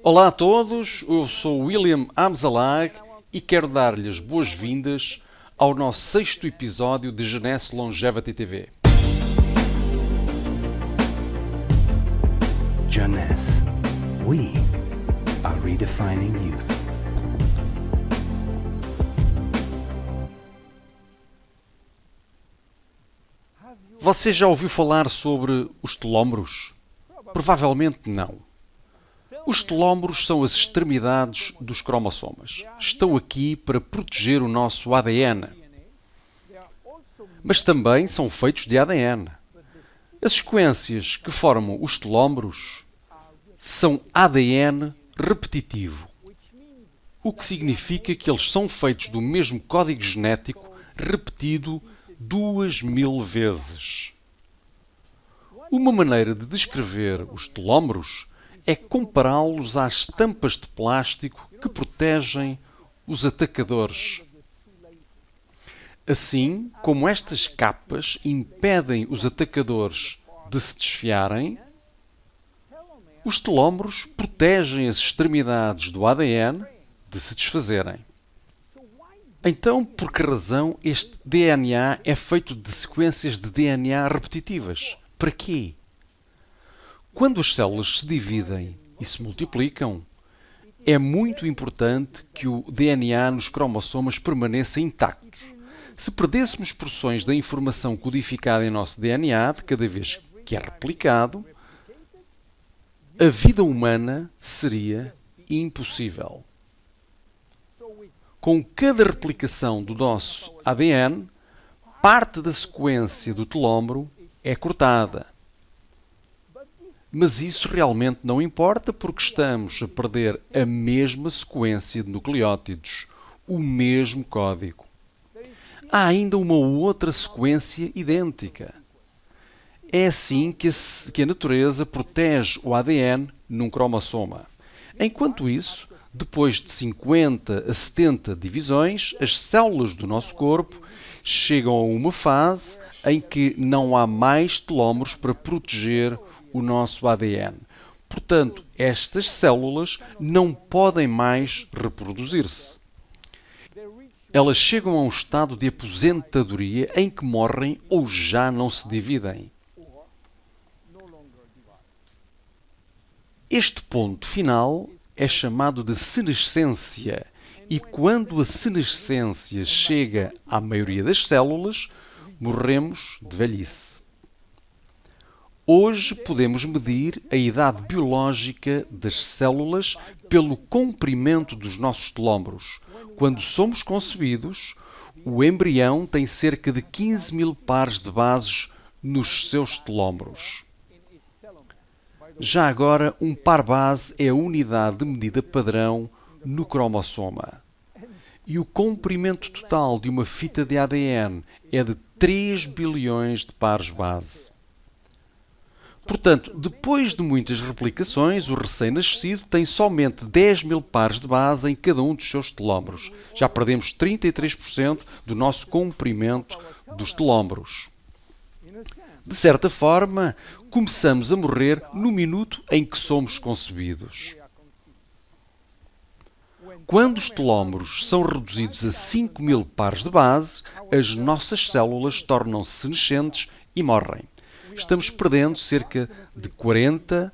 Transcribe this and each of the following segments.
Olá a todos, eu sou William Amzalag e quero dar-lhes boas-vindas ao nosso sexto episódio de Jeunesse Longevity TV. Jeunesse, we are redefining youth. Você já ouviu falar sobre os telómeros? Provavelmente não. Os telómeros são as extremidades dos cromossomas. Estão aqui para proteger o nosso ADN. Mas também são feitos de ADN. As sequências que formam os telómeros são ADN repetitivo, o que significa que eles são feitos do mesmo código genético repetido 2000 vezes. Uma maneira de descrever os telómeros é compará-los às tampas de plástico que protegem os atacadores. Assim como estas capas impedem os atacadores de se desfiarem, os telómeros protegem as extremidades do ADN de se desfazerem. Então, por que razão este DNA é feito de sequências de DNA repetitivas? Para quê? Quando as células se dividem e se multiplicam, é muito importante que o DNA nos cromossomas permaneça intacto. Se perdêssemos porções da informação codificada em nosso DNA de cada vez que é replicado, a vida humana seria impossível. Com cada replicação do nosso ADN, parte da sequência do telómero é cortada. Mas isso realmente não importa porque estamos a perder a mesma sequência de nucleótidos, o mesmo código. Há ainda uma outra sequência idêntica. É assim que a natureza protege o ADN num cromossoma. Enquanto isso, depois de 50 a 70 divisões, as células do nosso corpo chegam a uma fase em que não há mais telómeros para proteger o nosso ADN. Portanto, estas células não podem mais reproduzir-se. Elas chegam a um estado de aposentadoria em que morrem ou já não se dividem. Este ponto final é chamado de senescência e quando a senescência chega à maioria das células, morremos de velhice. Hoje podemos medir a idade biológica das células pelo comprimento dos nossos telómeros. Quando somos concebidos, o embrião tem cerca de 15.000 pares de bases nos seus telómeros. Já agora, um par base é a unidade de medida padrão no cromossoma. E o comprimento total de uma fita de ADN é de 3 bilhões de pares base. Portanto, depois de muitas replicações, o recém-nascido tem somente 10.000 pares de base em cada um dos seus telómeros. Já perdemos 33% do nosso comprimento dos telómeros. De certa forma, começamos a morrer no minuto em que somos concebidos. Quando os telómeros são reduzidos a 5.000 pares de base, as nossas células tornam-se senescentes e morrem. Estamos perdendo cerca de 40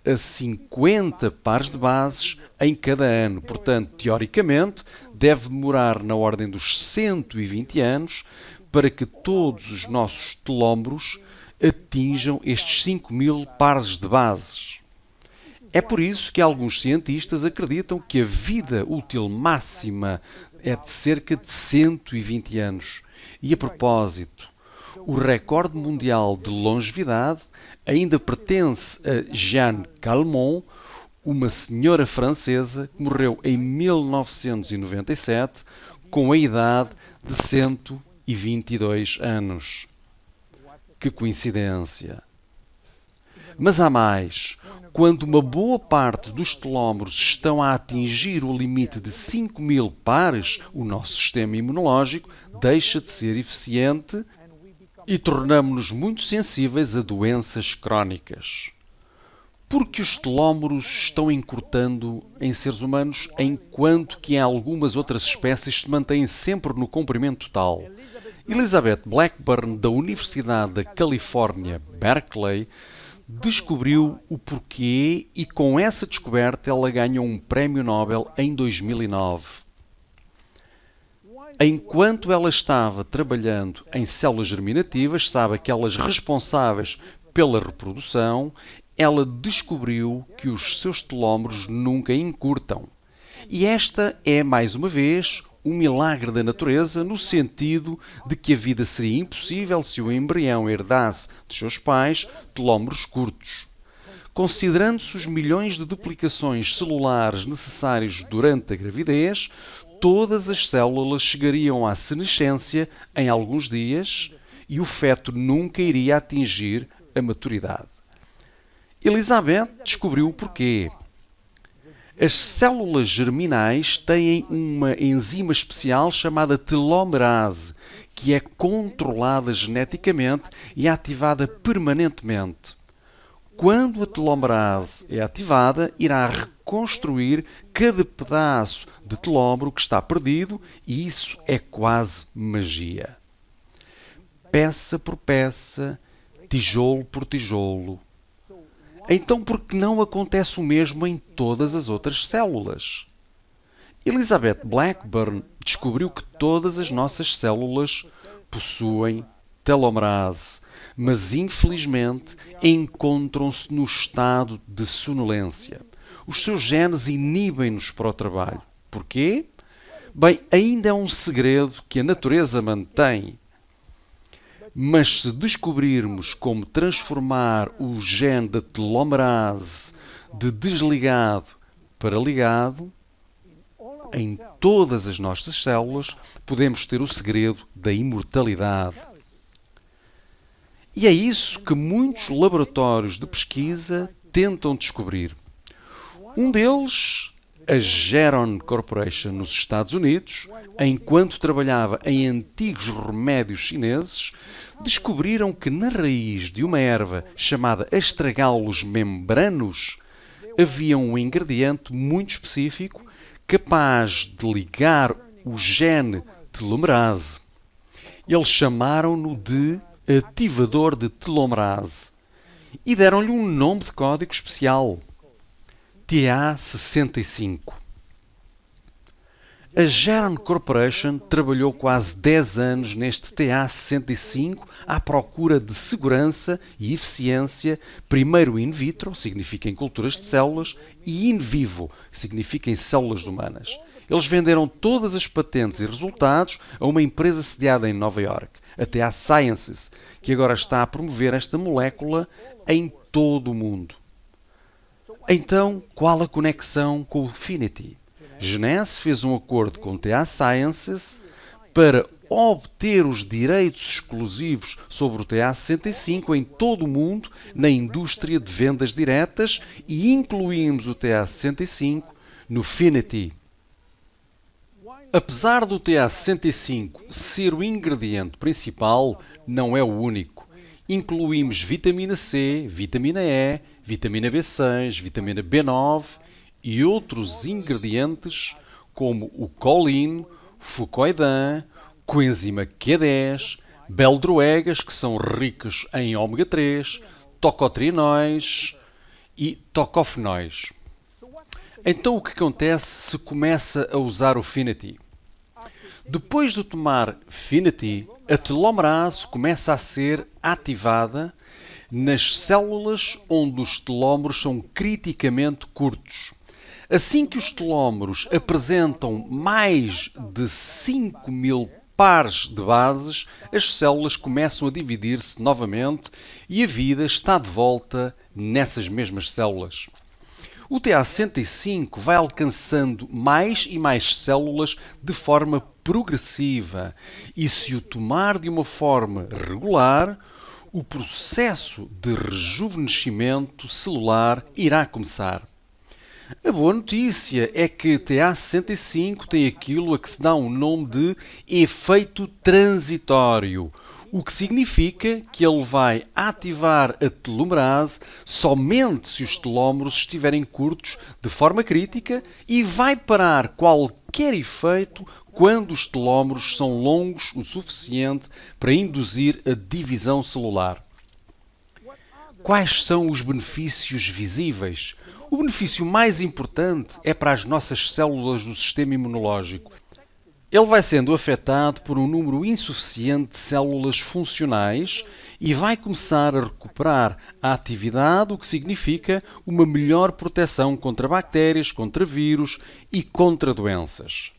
a 50 pares de bases em cada ano. Portanto, teoricamente, deve demorar na ordem dos 120 anos para que todos os nossos telómeros atinjam estes 5.000 pares de bases. É por isso que alguns cientistas acreditam que a vida útil máxima é de cerca de 120 anos. E a propósito, o recorde mundial de longevidade ainda pertence a Jeanne Calment, uma senhora francesa que morreu em 1997 com a idade de 122 anos. Que coincidência! Mas há mais. Quando uma boa parte dos telómeros estão a atingir o limite de 5.000 pares, o nosso sistema imunológico deixa de ser eficiente e tornamos-nos muito sensíveis a doenças crónicas. Porque os telómeros estão encurtando em seres humanos, enquanto que em algumas outras espécies se mantêm sempre no comprimento total. Elizabeth Blackburn, da Universidade da Califórnia, Berkeley, descobriu o porquê e com essa descoberta ela ganhou um prémio Nobel em 2009. Enquanto ela estava trabalhando em células germinativas, sabe, aquelas responsáveis pela reprodução, ela descobriu que os seus telómeros nunca encurtam. E esta é, mais uma vez, um milagre da natureza, no sentido de que a vida seria impossível se o embrião herdasse de seus pais telómeros curtos. Considerando-se os milhões de duplicações celulares necessários durante a gravidez, todas as células chegariam à senescência em alguns dias e o feto nunca iria atingir a maturidade. Elizabeth descobriu o porquê. As células germinais têm uma enzima especial chamada telomerase, que é controlada geneticamente e ativada permanentemente. Quando a telomerase é ativada, irá reconstruir cada pedaço de telómero que está perdido e isso é quase magia. Peça por peça, tijolo por tijolo. Então, por que não acontece o mesmo em todas as outras células? Elizabeth Blackburn descobriu que todas as nossas células possuem telomerase, mas infelizmente encontram-se no estado de sonolência. Os seus genes inibem-nos para o trabalho. Porquê? Bem, ainda é um segredo que a natureza mantém. Mas se descobrirmos como transformar o gene da telomerase de desligado para ligado, em todas as nossas células, podemos ter o segredo da imortalidade. E é isso que muitos laboratórios de pesquisa tentam descobrir. Um deles, a Geron Corporation nos Estados Unidos, enquanto trabalhava em antigos remédios chineses, descobriram que na raiz de uma erva chamada Astragalus membranus havia um ingrediente muito específico capaz de ligar o gene telomerase. Eles chamaram-no de ativador de telomerase e deram-lhe um nome de código especial, TA65. A Geron Corporation trabalhou quase 10 anos neste TA65 à procura de segurança e eficiência, primeiro in vitro, significa em culturas de células, e in vivo, significa em células humanas. Eles venderam todas as patentes e resultados a uma empresa sediada em Nova York, a TA Sciences, que agora está a promover esta molécula em todo o mundo. Então, qual a conexão com o Finity? Genesse fez um acordo com a TA Sciences para obter os direitos exclusivos sobre o TA65 em todo o mundo na indústria de vendas diretas e incluímos o TA65 no Finity. Apesar do TA65 ser o ingrediente principal, não é o único. Incluímos vitamina C, vitamina E, vitamina B6, vitamina B9 e outros ingredientes como o colin, fucoidan, coenzima Q10, beldroegas, que são ricos em ômega 3, tocotrienóis e tocofenóis. Então o que acontece se começa a usar o Finity? Depois de tomar Finity, a telomerase começa a ser ativada nas células onde os telómeros são criticamente curtos. Assim que os telómeros apresentam mais de 5.000 pares de bases, as células começam a dividir-se novamente e a vida está de volta nessas mesmas células. O TA65 vai alcançando mais e mais células de forma progressiva e, se o tomar de uma forma regular, o processo de rejuvenescimento celular irá começar. A boa notícia é que TA65 tem aquilo a que se dá um nome de efeito transitório. o que significa que ele vai ativar a telomerase somente se os telómeros estiverem curtos de forma crítica e vai parar qualquer efeito quando os telómeros são longos o suficiente para induzir a divisão celular. Quais são os benefícios visíveis? O benefício mais importante é para as nossas células do sistema imunológico. Ele vai sendo afetado por um número insuficiente de células funcionais e vai começar a recuperar a atividade, o que significa uma melhor proteção contra bactérias, contra vírus e contra doenças.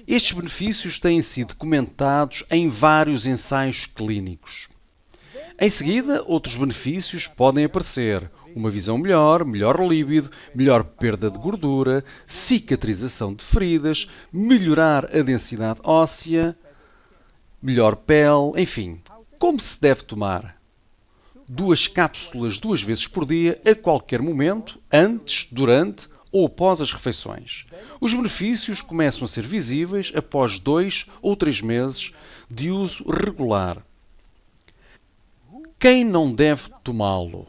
Estes benefícios têm sido comentados em vários ensaios clínicos. Em seguida, outros benefícios podem aparecer. Uma visão melhor, melhor líbido, melhor perda de gordura, cicatrização de feridas, melhorar a densidade óssea, melhor pele, enfim. Como se deve tomar? 2 cápsulas 2 vezes por dia, a qualquer momento, antes, durante ou após as refeições. Os benefícios começam a ser visíveis após 2 ou 3 meses de uso regular. Quem não deve tomá-lo?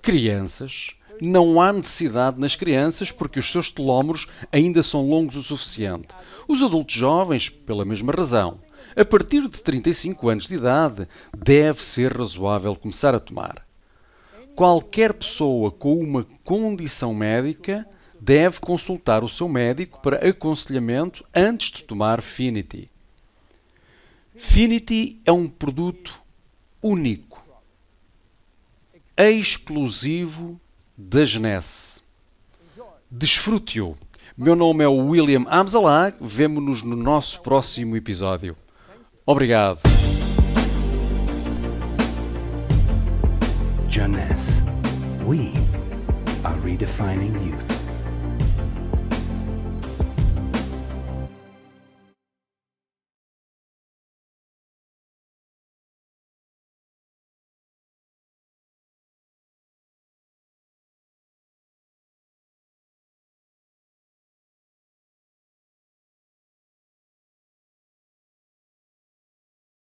Crianças. Não há necessidade nas crianças porque os seus telómeros ainda são longos o suficiente. Os adultos jovens, pela mesma razão. A partir de 35 anos de idade, deve ser razoável começar a tomar. Qualquer pessoa com uma condição médica deve consultar o seu médico para aconselhamento antes de tomar Finity. Finity é um produto único, exclusivo da Genesse. Desfrute-o. Meu nome é William Amzalag. Vemo-nos no nosso próximo episódio. Obrigado. Jeunesse. We are redefining youth.